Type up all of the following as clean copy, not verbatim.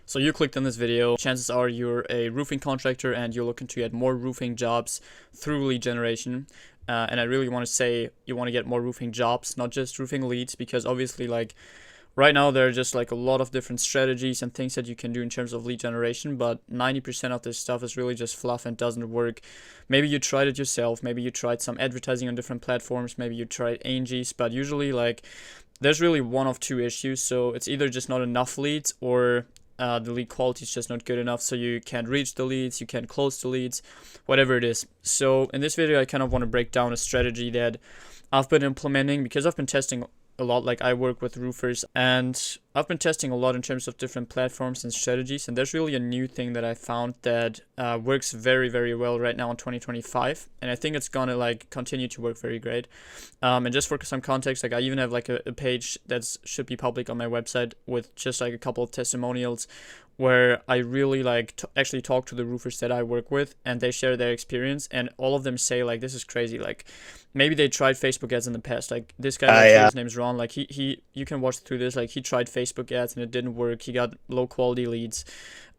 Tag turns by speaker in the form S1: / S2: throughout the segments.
S1: So you clicked on this video, chances are you're a roofing contractor and you're looking to get more roofing jobs through lead generation. And I really want to say you want to get more roofing jobs, not just roofing leads, because obviously like right now there are just like a lot of different strategies and things that you can do in terms of lead generation, but 90% of this stuff is really just fluff and doesn't work. Maybe you tried it yourself, maybe you tried some advertising on different platforms, maybe you tried Angie's, but usually like there's really one of two issues. So it's either just not enough leads or the lead quality is just not good enough, so you can't reach the leads, you can't close the leads, whatever it is. So in this video I kind of want to break down a strategy that I've been implementing because I've been testing a lot. Like I work with roofers and I've been testing a lot in terms of different platforms and strategies, and there's really a new thing that I found that works very, very well right now in 2025, and I think it's gonna like continue to work very great. And just for some context, like I even have like a page that should be public on my website with just like a couple of testimonials where I really like actually talk to the roofers that I work with, and they share their experience, and all of them say like, this is crazy. Like maybe they tried Facebook ads in the past. Like this guy, right here, his name's Ron. Like he you can watch through this. Like he tried Facebook ads and it didn't work. He got low quality leads.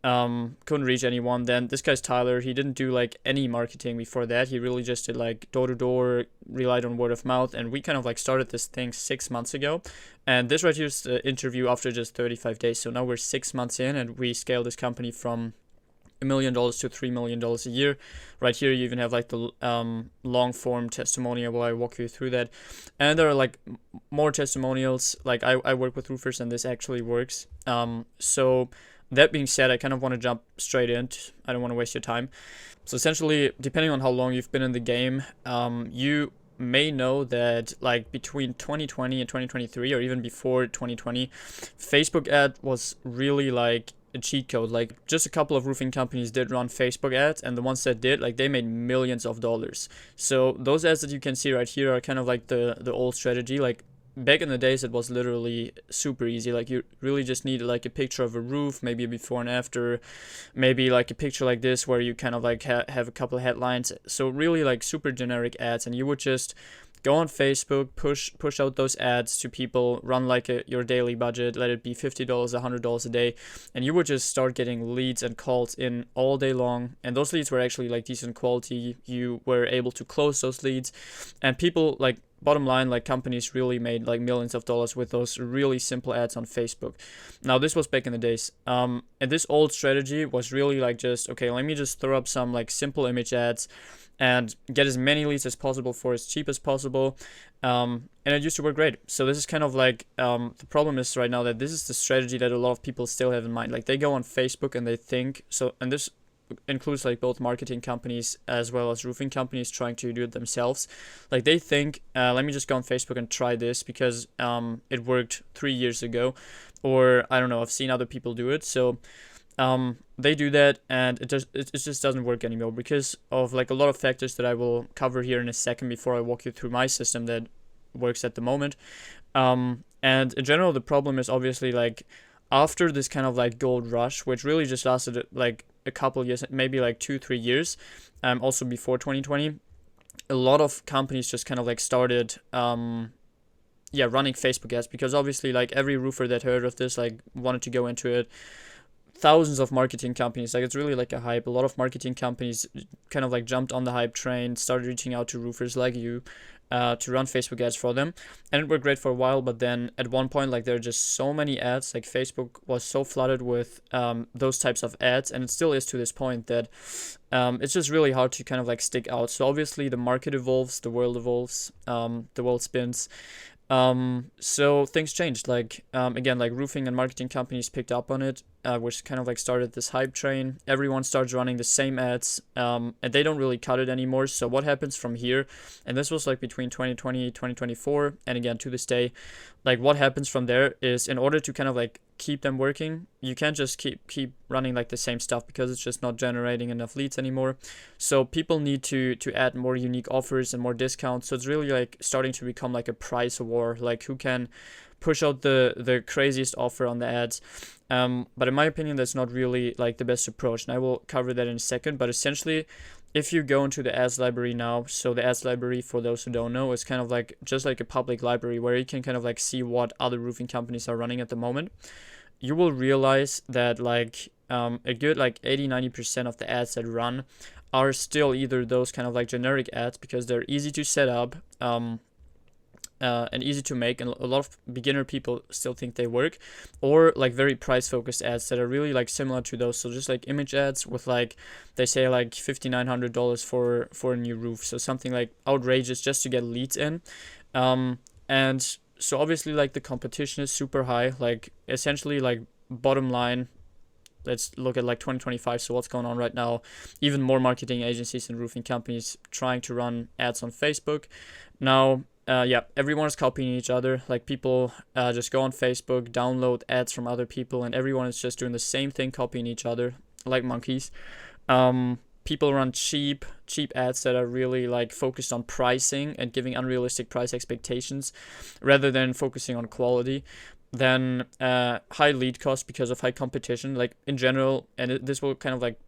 S1: Couldn't reach anyone. Then this guy's Tyler. He didn't do like any marketing before that. He really just did like door to door, relied on word of mouth, and we kind of like started this thing 6 months ago. And this right here is the interview after just 35 days. So now we're 6 months in, and we scaled this company from $1 million to $3 million a year. Right here you even have like the long form testimonial where I walk you through that, and there are like more testimonials. Like I work with roofers and this actually works. So that being said, I kind of want to jump straight in. I don't want to waste your time. So essentially, depending on how long you've been in the game, you may know that like between 2020 and 2023, or even before 2020, Facebook ad was really like a cheat code. Like just a couple of roofing companies did run Facebook ads, and the ones that did, like they made millions of dollars. So those ads that you can see right here are kind of like the old strategy. Like back in the days it was literally super easy. Like you really just needed like a picture of a roof, maybe a before and after, maybe like a picture like this where you kind of like have a couple of headlines. So really like super generic ads, and you would just go on Facebook, push out those ads to people, run like your daily budget, let it be $50, $100 a day, and you would just start getting leads and calls in all day long. And those leads were actually like decent quality. You were able to close those leads, and people like, bottom line, like companies really made like millions of dollars with those really simple ads on Facebook. Now this was back in the days, and this old strategy was really like just, okay, let me just throw up some like simple image ads and get as many leads as possible for as cheap as possible, and it used to work great. So this is kind of like the problem is right now that this is the strategy that a lot of people still have in mind. Like they go on Facebook and they think so, and this includes like both marketing companies as well as roofing companies trying to do it themselves. Like they think, let me just go on Facebook and try this because it worked 3 years ago, or I don't know, I've seen other people do it. So they do that, and it just doesn't work anymore because of like a lot of factors that I will cover here in a second before I walk you through my system that works at the moment. And in general, the problem is obviously like after this kind of like gold rush, which really just lasted like a couple years, maybe like 2-3 years, also before 2020, a lot of companies just kind of like started running Facebook ads, because obviously like every roofer that heard of this like wanted to go into it. Thousands of marketing companies, like it's really like a hype. A lot of marketing companies kind of like jumped on the hype train, started reaching out to roofers like you to run Facebook ads for them, and it worked great for a while. But then at one point, like there are just so many ads, like Facebook was so flooded with those types of ads, and it still is to this point, that it's just really hard to kind of like stick out. So obviously the market evolves, the world evolves, the world spins. So things changed. Like again, like roofing and marketing companies picked up on it, which kind of like started this hype train. Everyone starts running the same ads, and they don't really cut it anymore. So what happens from here, and this was like between 2020 2024, and again to this day, like what happens from there is, in order to kind of like keep them working, you can't just keep running like the same stuff, because it's just not generating enough leads anymore. So people need to add more unique offers and more discounts. So it's really like starting to become like a price war, like who can push out the craziest offer on the ads. But in my opinion, that's not really like the best approach, and I will cover that in a second. But essentially, if you go into the ads library now, so the ads library, for those who don't know, is kind of like just like a public library where you can kind of like see what other roofing companies are running at the moment. you will realize that like a good like 80-90% of the ads that run are still either those kind of like generic ads because they're easy to set up, and easy to make, and a lot of beginner people still think they work, or like very price focused ads that are really like similar to those. So just like image ads with like, they say like $5,900 for a new roof, so something like outrageous just to get leads in. And so obviously like the competition is super high, like essentially like bottom line, let's look at like 2025, so what's going on right now, even more marketing agencies and roofing companies trying to run ads on Facebook now. Yeah, everyone is copying each other. Like people just go on Facebook, download ads from other people, and everyone is just doing the same thing, copying each other like monkeys. People run cheap ads that are really like focused on pricing and giving unrealistic price expectations rather than focusing on quality. Then high lead cost because of high competition, like in general, and this will kind of like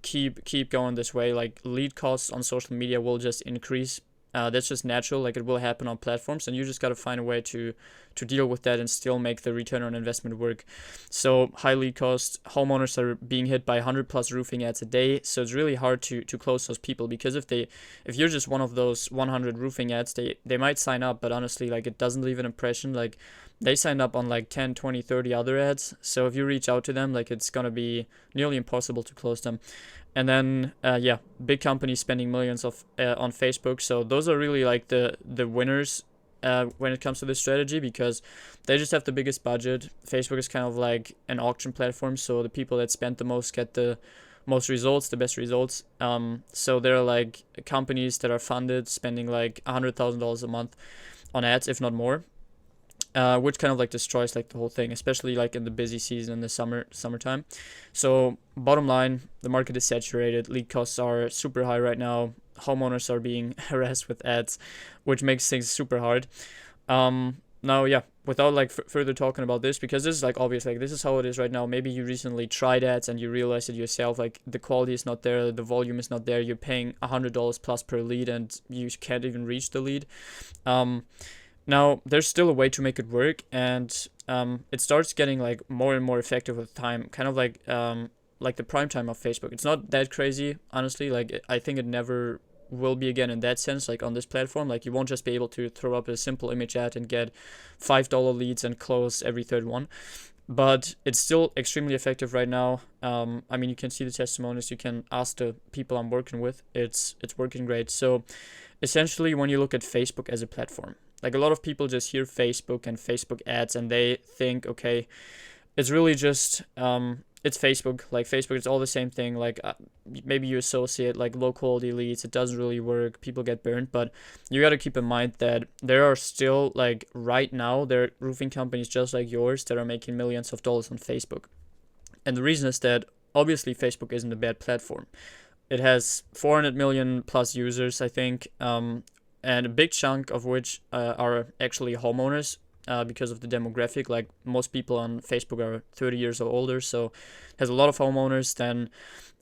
S1: keep going this way. Like lead costs on social media will just increase. That's just natural, like it will happen on platforms, and you just got to find a way to deal with that and still make the return on investment work. So high lead cost, homeowners are being hit by 100 plus roofing ads a day, so it's really hard to close those people, because if you're just one of those 100 roofing ads, they might sign up, but honestly like it doesn't leave an impression. Like they signed up on like 10, 20, 30 other ads, so if you reach out to them, like it's gonna be nearly impossible to close them. And then yeah, big companies spending millions of on Facebook. So those are really like the winners when it comes to this strategy, because they just have the biggest budget. Facebook is kind of like an auction platform, so the people that spend the most get the most results, the best results. So there are like companies that are funded spending like $100,000 a month on ads, if not more. Which kind of like destroys like the whole thing, especially like in the busy season in the summertime. So bottom line, the market is saturated. Lead costs are super high right now. Homeowners are being harassed with ads, which makes things super hard. Now, yeah, without like further talking about this, because this is like obvious, like this is how it is right now. Maybe you recently tried ads and you realized it yourself, like the quality is not there, the volume is not there. You're paying $100 plus per lead and you can't even reach the lead. Now, there's still a way to make it work, and it starts getting like more and more effective with time, kind of like the prime time of Facebook. It's not that crazy, honestly. Like I think it never will be again in that sense, like on this platform. Like you won't just be able to throw up a simple image ad and get $5 leads and close every third one. But it's still extremely effective right now. I mean, you can see the testimonials. You can ask the people I'm working with. It's working great. So essentially, when you look at Facebook as a platform, like a lot of people just hear Facebook and Facebook ads and they think, okay, it's really just it's Facebook. Like Facebook, it's all the same thing. Like maybe you associate like low quality leads. It doesn't really work. People get burned. But you got to keep in mind that there are still like right now there are roofing companies just like yours that are making millions of dollars on Facebook. And the reason is that obviously Facebook isn't a bad platform. It has 400 million plus users, I think, and a big chunk of which are actually homeowners because of the demographic. Like most people on Facebook are 30 years or older, so it has a lot of homeowners. Then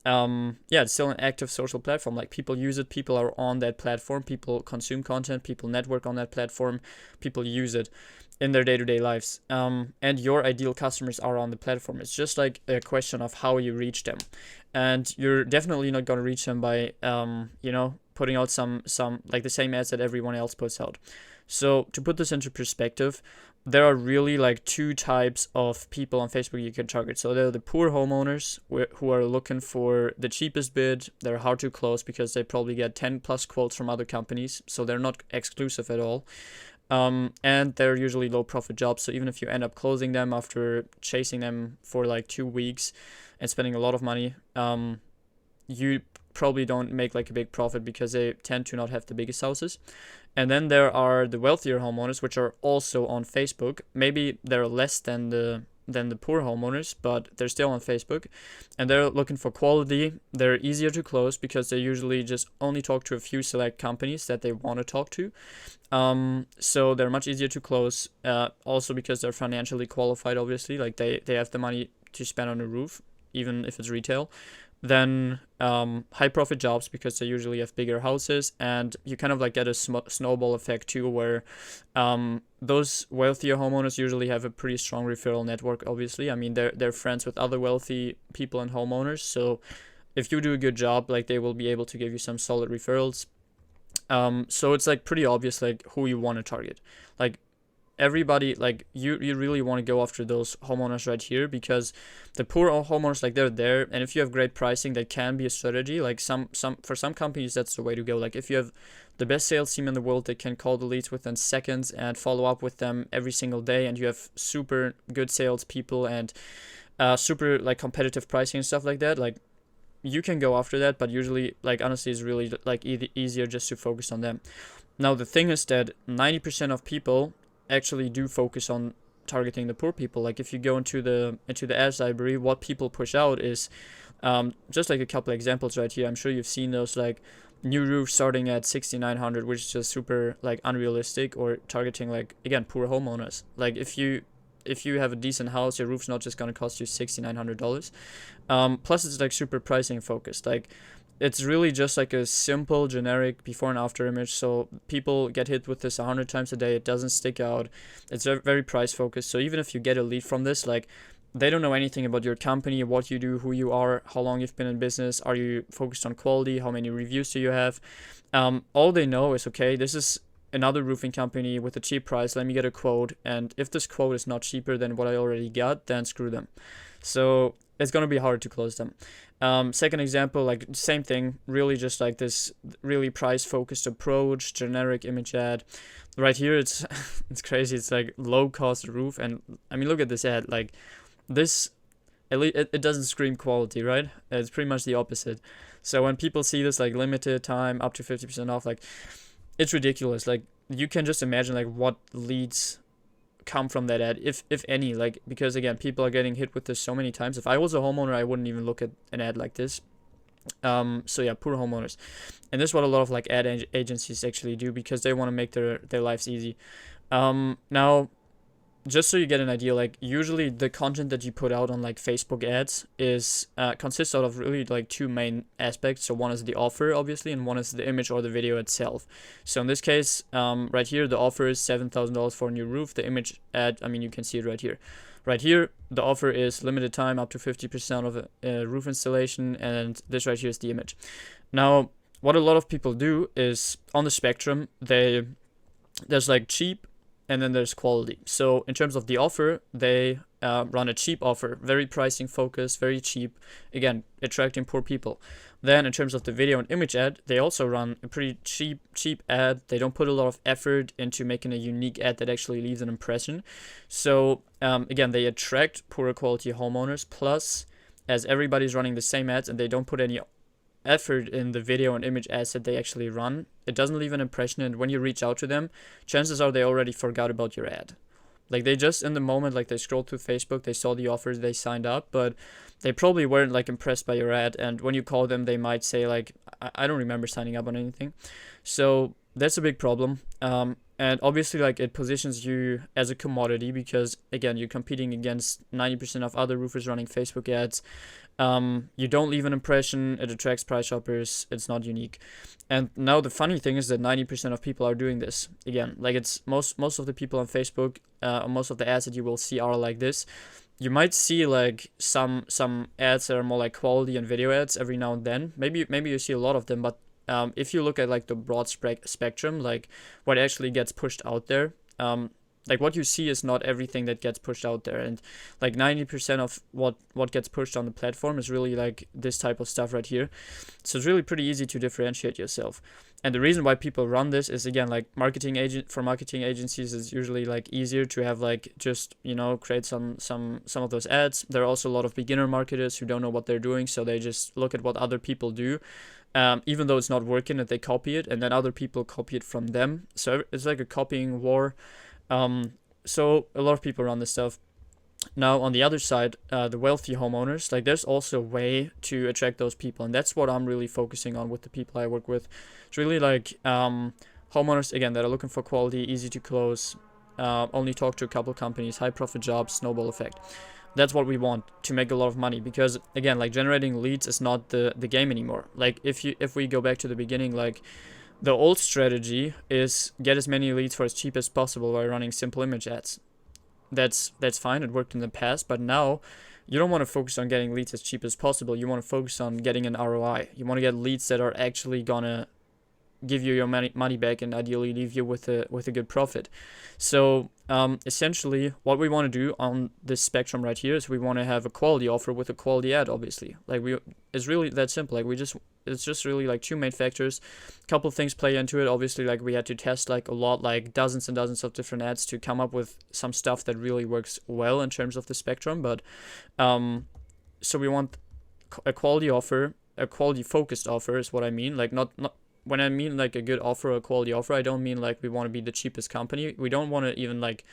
S1: yeah, it's still an active social platform. Like people use it, people are on that platform, people consume content, people network on that platform, people use it in their day-to-day lives. And your ideal customers are on the platform. It's just like a question of how you reach them. And you're definitely not going to reach them by putting out some like the same ads that everyone else puts out. So to put this into perspective, there are really like two types of people on Facebook you can target. So there are the poor homeowners who are looking for the cheapest bid. They're hard to close because they probably get 10 plus quotes from other companies, so they're not exclusive at all. And they're usually low profit jobs. So even if you end up closing them after chasing them for like 2 weeks and spending a lot of money, you probably don't make like a big profit because they tend to not have the biggest houses. And then there are the wealthier homeowners, which are also on Facebook. Maybe they're less than the poor homeowners, but they're still on Facebook, and they're looking for quality. They're easier to close because they usually just only talk to a few select companies that they want to talk to. So they're much easier to close. Also because they're financially qualified, obviously, like they have the money to spend on a roof, even if it's retail. then high profit jobs because they usually have bigger houses, and you kind of like get a snowball effect too, where those wealthier homeowners usually have a pretty strong referral network. Obviously, I mean they're friends with other wealthy people and homeowners, so if you do a good job, like they will be able to give you some solid referrals. So it's like pretty obvious like who you want to target. Like everybody, like you really want to go after those homeowners right here, because the poor homeowners, like they're there, and if you have great pricing, that can be a strategy. Like some for some companies, that's the way to go. Like if you have the best sales team in the world that can call the leads within seconds and follow up with them every single day, and you have super good sales people and super like competitive pricing and stuff like that, like you can go after that. But usually, like honestly, it's really like easier just to focus on them. Now the thing is that 90% of people actually do focus on targeting the poor people. Like if you go into the ads library, what people push out is just like a couple examples right here. I'm sure you've seen those, like new roof starting at 6,900, which is just super like unrealistic, or targeting like again poor homeowners. Like if you have a decent house, your roof's not just gonna cost you $6,900. Plus it's like super pricing focused. Like it's really just like a simple generic before and after image, so people get hit with this 100 times a day. It doesn't stick out. It's very price focused, so even if you get a lead from this, like they don't know anything about your company, what you do, who you are, how long you've been in business, are you focused on quality, how many reviews do you have. All they know is, okay, this is another roofing company with a cheap price, let me get a quote, and if this quote is not cheaper than what I already got, then screw them. So it's going to be hard to close them. Second example, like same thing, really just like this really price focused approach, generic image ad. Right here it's it's crazy. It's like low cost roof, and I mean look at this ad. Like this, at least it doesn't scream quality, right? It's pretty much the opposite. So when people see this like limited time up to 50% off, like it's ridiculous. Like you can just imagine like what leads come from that ad, if any, like because again people are getting hit with this so many times. If I was a homeowner, I wouldn't even look at an ad like this. So yeah, poor homeowners. And this is what a lot of like ad agencies actually do, because they want to make their lives easy. Now just so you get an idea, like usually the content that you put out on like Facebook ads is consists out of really like two main aspects. So one is the offer, obviously, and one is the image or the video itself. So in this case, right here, the offer is $7,000 for a new roof. The image ad, I mean, you can see it right here. Right here, the offer is limited time up to 50% of a roof installation, and this right here is the image. Now, what a lot of people do is on the spectrum, there's like cheap, and then there's quality. So in terms of the offer, they run a cheap offer, very pricing focused, very cheap, again, attracting poor people. Then in terms of the video and image ad, they also run a pretty cheap ad. They don't put a lot of effort into making a unique ad that actually leaves an impression. So again, they attract poorer quality homeowners, plus as everybody's running the same ads and they don't put any effort in the video and image ads that they actually run, it doesn't leave an impression. And when you reach out to them, chances are they already forgot about your ad. Like they just in the moment, like they scrolled through Facebook, they saw the offers, they signed up, but they probably weren't like impressed by your ad. And when you call them, they might say like, I don't remember signing up on anything. So that's a big problem. And obviously like it positions you as a commodity, because again, you're competing against 90% of other roofers running Facebook ads. You don't leave an impression, it attracts price shoppers, it's not unique. And now the funny thing is that 90% of people are doing this. Again, like it's most of the people on Facebook, most of the ads that you will see are like this. You might see like some ads that are more like quality and video ads every now and then. Maybe you see a lot of them, but if you look at like the broad spectrum, like what actually gets pushed out there, like what you see is not everything that gets pushed out there. And like 90% of what gets pushed on the platform is really like this type of stuff right here. So it's really pretty easy to differentiate yourself. And the reason why people run this is, again, like marketing agencies is usually like easier to have like just, you know, create some of those ads. There are also a lot of beginner marketers who don't know what they're doing, so they just look at what other people do. Even though it's not working, and they copy it, and then other people copy it from them. So it's like a copying war. So a lot of people run this stuff. Now on the other side, the wealthy homeowners, like there's also a way to attract those people, and that's what I'm really focusing on with the people I work with. It's really like homeowners, again, that are looking for quality, easy to close, only talk to a couple companies, high profit jobs, snowball effect. That's what we want to make a lot of money, because again, like generating leads is not the game anymore. Like if we go back to the beginning, like the old strategy is get as many leads for as cheap as possible by running simple image ads. That's fine, it worked in the past, but now you don't want to focus on getting leads as cheap as possible. You want to focus on getting an ROI. You want to get leads that are actually gonna give you your money back, and ideally leave you with a good profit. So essentially what we want to do on this spectrum right here is we want to have a quality offer with a quality ad. Obviously, like it's really that simple. Like it's just really like two main factors. A couple of things play into it. Obviously, like we had to test like a lot, like dozens and dozens of different ads to come up with some stuff that really works well in terms of the spectrum. But so we want a quality offer, a quality focused offer is what I mean. Like not when I mean like a good offer or a quality offer, I don't mean like we want to be the cheapest company. We don't want to even like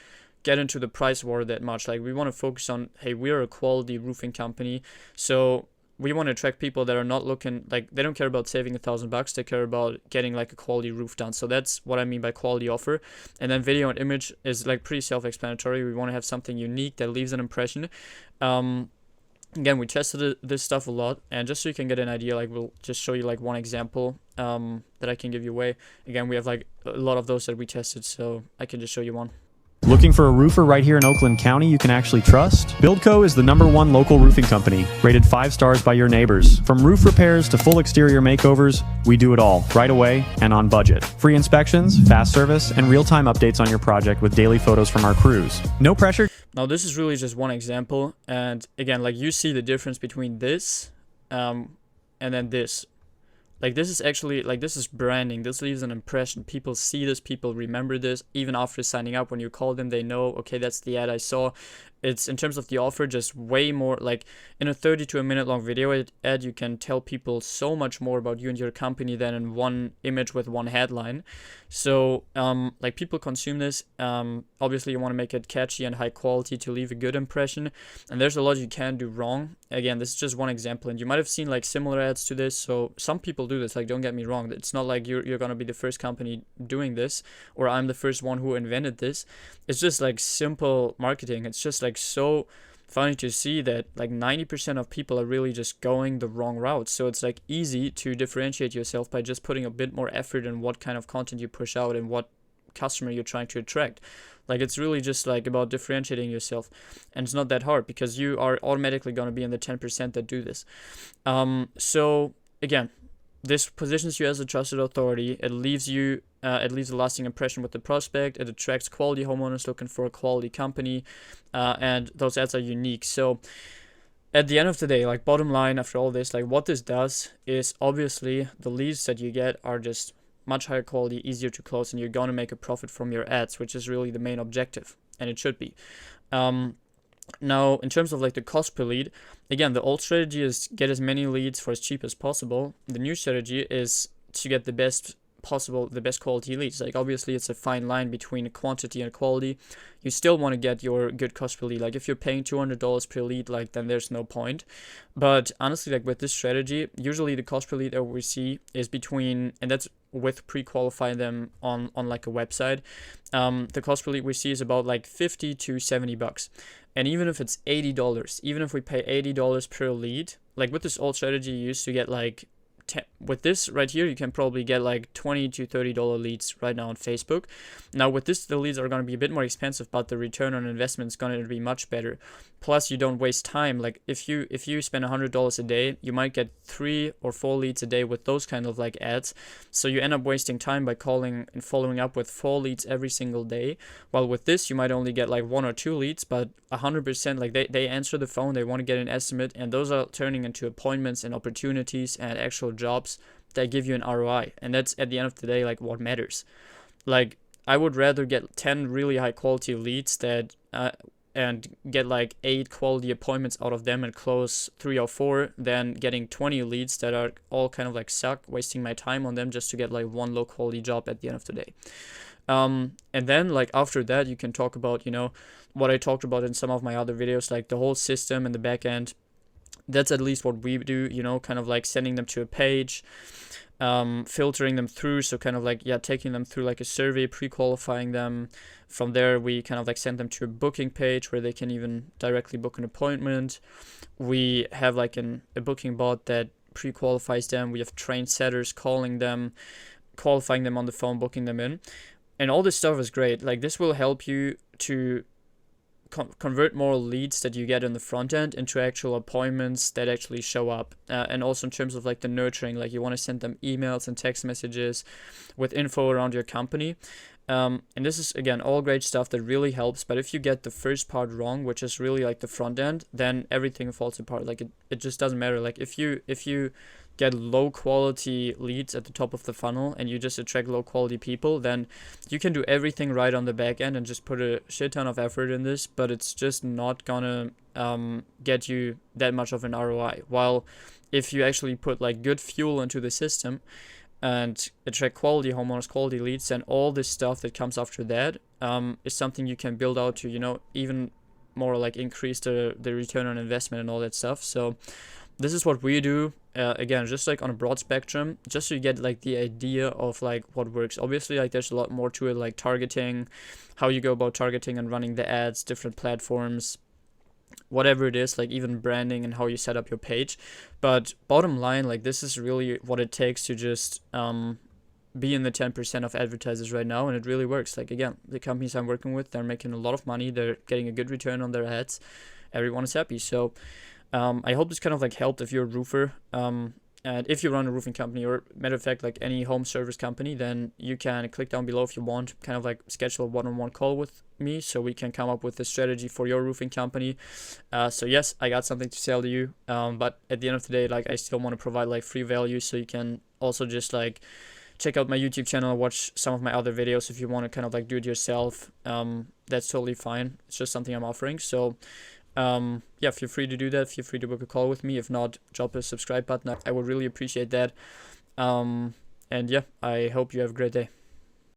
S1: get into the price war that much. Like we want to focus on, hey, we're a quality roofing company, so we want to attract people that are not looking, like they don't care about saving $1,000. They care about getting like a quality roof done. So that's what I mean by quality offer. And then video and image is like pretty self-explanatory. We want to have something unique that leaves an impression. Again, we tested this stuff a lot, and just so you can get an idea, like we'll just show you like one example that I can give you away. Again, we have like a lot of those that we tested, so I can just show you one.
S2: Looking for a roofer right here in Oakland County you can actually trust? BuildCo is the #1 local roofing company, rated 5 stars by your neighbors. From roof repairs to full exterior makeovers, we do it all, right away and on budget. Free inspections, fast service, and real-time updates on your project with daily photos from our crews. No pressure.
S1: Now this is really just one example, and again, like you see the difference between this and then this. Like this is actually, like this is branding. This leaves an impression. People see this, people remember this. Even after signing up, when you call them, they know, okay, that's the ad I saw. It's, in terms of the offer, just way more, like in a 30 to a minute long video ad, you can tell people so much more about you and your company than in one image with one headline. So like people consume this. Obviously you want to make it catchy and high quality to leave a good impression, and there's a lot you can do wrong. Again, this is just one example, and you might have seen like similar ads to this. So some people do this, like don't get me wrong, it's not like you're gonna be the first company doing this, or I'm the first one who invented this. It's just like simple marketing. It's just like so funny to see that like 90% of people are really just going the wrong route. So it's like easy to differentiate yourself by just putting a bit more effort in what kind of content you push out and what customer you're trying to attract. Like it's really just like about differentiating yourself, and it's not that hard because you are automatically going to be in the 10% that do this. So again, this positions you as a trusted authority. It leaves a lasting impression with the prospect. It attracts quality homeowners looking for a quality company, and those ads are unique. So at the end of the day, like bottom line after all this, like what this does is obviously the leads that you get are just much higher quality, easier to close, and you're going to make a profit from your ads, which is really the main objective, and it should be. Now, in terms of like the cost per lead, again, the old strategy is get as many leads for as cheap as possible. The new strategy is to get the best quality leads. Like obviously it's a fine line between quantity and quality. You still want to get your good cost per lead. Like if you're paying $200 per lead, like then there's no point. But honestly, like with this strategy, usually the cost per lead that we see is between, and that's with pre-qualifying them on like a website, the cost per lead we see is about like $50 to $70. And even if it's $80, even if we pay $80 per lead, like with this old strategy you used to get like with this right here, you can probably get like $20 to $30 leads right now on Facebook. Now with this, the leads are going to be a bit more expensive, but the return on investment is going to be much better. Plus, you don't waste time. Like if you spend $100 a day, you might get 3 or 4 leads a day with those kind of like ads. So you end up wasting time by calling and following up with 4 leads every single day. While with this, you might only get like 1 or 2 leads, but 100%, like they answer the phone, they want to get an estimate, and those are turning into appointments and opportunities and actual jobs that give you an ROI. And that's at the end of the day like what matters. Like I would rather get 10 really high quality leads that and get like 8 quality appointments out of them and close 3 or 4 than getting 20 leads that are all kind of like suck, wasting my time on them just to get like 1 low quality job at the end of the day. And then like after that you can talk about, you know, what I talked about in some of my other videos, like the whole system and the back end. That's at least what we do, you know, kind of like sending them to a page, filtering them through. So kind of like, yeah, taking them through like a survey, pre-qualifying them. From there, we kind of like send them to a booking page where they can even directly book an appointment. We have like a booking bot that pre-qualifies them. We have trained setters calling them, qualifying them on the phone, booking them in. And all this stuff is great. Like, this will help you to convert more leads that you get in the front end into actual appointments that actually show up. And also in terms of like the nurturing, like you want to send them emails and text messages with info around your company. And this is, again, all great stuff that really helps. But if you get the first part wrong, which is really like the front end, then everything falls apart. Like it just doesn't matter. Like if you get low quality leads at the top of the funnel and you just attract low quality people, then you can do everything right on the back end and just put a shit ton of effort in this, but it's just not gonna get you that much of an ROI. While if you actually put like good fuel into the system and attract quality homeowners, quality leads, and all this stuff that comes after that is something you can build out to, you know, even more like increase the return on investment and all that stuff. So this is what we do. Again, just like on a broad spectrum, just so you get like the idea of like what works. Obviously, like there's a lot more to it, like targeting, how you go about targeting and running the ads, different platforms, whatever it is, like even branding and how you set up your page. But bottom line, like this is really what it takes to just be in the 10% of advertisers right now, and it really works. Like again, the companies I'm working with, they're making a lot of money, they're getting a good return on their ads, everyone is happy. So I hope this kind of like helped if you're a roofer. And if you run a roofing company, or matter of fact, like any home service company, then you can click down below if you want, kind of like schedule a one-on-one call with me so we can come up with a strategy for your roofing company. So yes, I got something to sell to you. But at the end of the day, like I still want to provide like free value, so you can also just like check out my YouTube channel, watch some of my other videos if you want to kind of like do it yourself. That's totally fine. It's just something I'm offering. So yeah, feel free to do that. Feel free to book a call with me. If not, drop a subscribe button. I would really appreciate that. And yeah, I hope you have a great day.